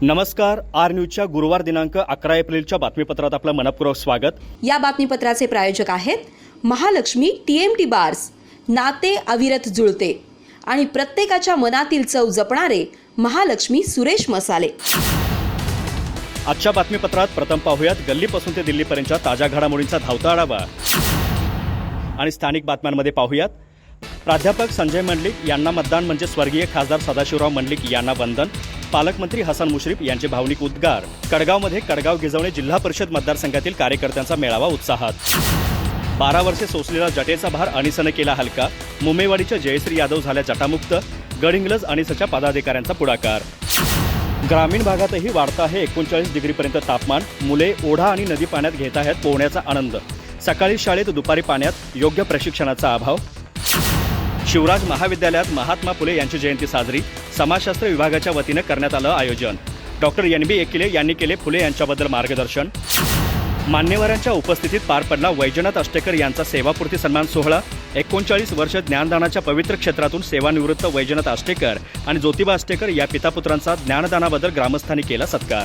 नमस्कार. आर न्यूजच्या गुरुवार दिनांक 11 एप्रिलच्या बातमीपत्रात आपलं मनपूर्वक स्वागत. या बातमीपत्राचे प्रायोजक आहेत महालक्ष्मी TMT बार्स. नाते अविरत जुळते आणि प्रत्येकाच्या मनातील चव जपणारे महालक्ष्मी सुरेश मसाले. आजच्या बातमीपत्रात प्रथम पाहूयात गल्लीपासून ते दिल्लीपर्यंतच्या ताज्या घडामोडींचा धावता आढावा आणि स्थानिक बातम्यांमध्ये पाहूयात प्राध्यापक संजय मंडलिक यांना मतदान म्हणजे स्वर्गीय खासदार सदाशिवराव मंडलिक यांना वंदन. पालकमंत्री हसन मुश्रीफ यांचे भावनिक उद्गार. कडगावमध्ये कडगाव गिजवणे जिल्हा परिषद मतदारसंघातील कार्यकर्त्यांचा मेळावा उत्साहात. 12 वर्षे सोसलेला जटेचा भार अनिसने केला हलका. मुंबईवाडीच्या जयश्री यादव झाल्या जटामुक्त. गडहिंग्लज अनिसच्या पदाधिकाऱ्यांचा पुढाकार. ग्रामीण भागातही वाढता आहे 39 डिग्रीपर्यंत तापमान. मुले ओढा आणि नदी पाण्यात घेत आहेत पोहण्याचा आनंद. सकाळी शाळेत दुपारी पाण्यात योग्य प्रशिक्षणाचा अभाव. शिवराज महाविद्यालयात महात्मा फुले यांची जयंती साजरी. समाजशास्त्र विभागाच्या वतीने करण्यात आलं आयोजन. डॉक्टर NB एकिले यांनी केले फुले यांच्याबद्दल मार्गदर्शन. मान्यवरांच्या उपस्थितीत पार पडला वैजनाथ अष्टेकर यांचा सेवापूर्ती सन्मान सोहळा. 39 वर्ष ज्ञानदानाच्या पवित्र क्षेत्रातून सेवानिवृत्त वैजनाथ अष्टेकर आणि ज्योतिबा अष्टेकर या पितापुत्रांचा ज्ञानदानाबद्दल ग्रामस्थांनी केला सत्कार.